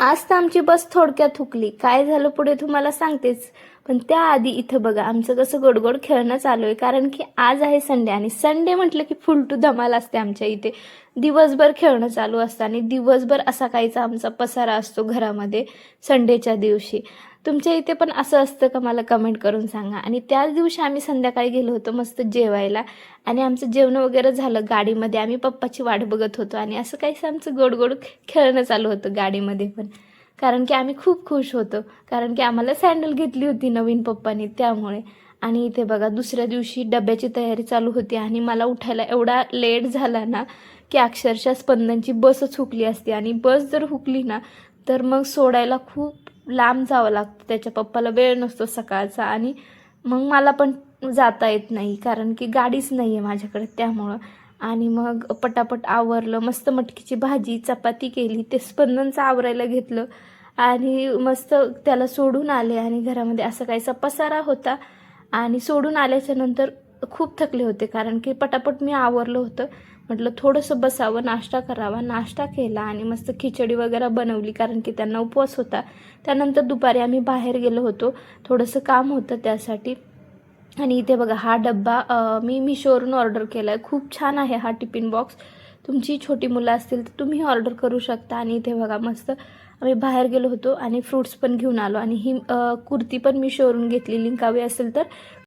आज तर आमची बस थोडक्यात हुकली. काय झालं पुढे तुम्हाला सांगतेच. पण त्याआधी इथं बघा आमचं कसं गोडगोड खेळणं चालू आहे. कारण की आज आहे संडे आणि संडे म्हटलं की फुल टू धमाल असते आमच्या इथे. दिवसभर खेळणं चालू असतं आणि दिवसभर असा काहीचा आमचा पसारा असतो घरामध्ये संडेच्या दिवशी. तुमच्या इथे पण असं असतं का मला कमेंट करून सांगा. आणि त्याच दिवशी आम्ही संध्याकाळी गेलो होतो मस्त जेवायला आणि आमचं जेवण वगैरे झालं गाडीमध्ये. आम्ही पप्पाची वाट बघत होतो आणि असं काहीसं आमचं गोड गोड खेळणं चालू होतं गाडीमध्ये पण. कारण की आम्ही खूप खुश होतो. कारण की आम्हाला सँडल घेतली होती नवीन पप्पांनी त्यामुळे. आणि इथे बघा दुसऱ्या दिवशी डब्याची तयारी चालू होती आणि मला उठायला एवढा लेट झाला ना की अक्षरशः स्पंदनची बसच हुकली असती. आणि बस जर हुकली ना तर मग सोडायला खूप लांब जावं लागतं. त्याच्या पप्पाला वेळ नसतो सकाळचा आणि मग मला पण जाता येत नाही कारण की गाडीच नाही आहे माझ्याकडे त्यामुळं. आणि मग पटापट आवरलं, मस्त मटकीची भाजी चपाती केली, ते स्पंदनचं आवरायला घेतलं आणि मस्त त्याला सोडून आले. आणि घरामध्ये असं काहीसा पसारा होता आणि सोडून आल्याच्या नंतर खूप थकले होते कारण की पटापट मी आवरलं होतं. म्हटलं थोडंसं बसावं, नाश्ता करावा. नाश्ता केला आणि मस्त खिचडी वगैरे बनवली कारण की त्यांना उपवास होता. त्यानंतर दुपारी आम्ही बाहेर गेलो होतो, थोडंसं काम होतं त्यासाठी. आणि इथे बघा हा डब्बा मी मिशोवरून ऑर्डर केला आहे. खूप छान आहे हा टिफिन बॉक्स. तुमची छोटी मुलं असतील तर तुम्ही ऑर्डर करू शकता. आणि इथे बघा मस्त आम्ही बाहेर गेलो होतो आणि फ्रूट्स पण घेऊन आलो. आणि ही कुर्ती पण मिशोवरून घेतली. लिंक हवी असेल तर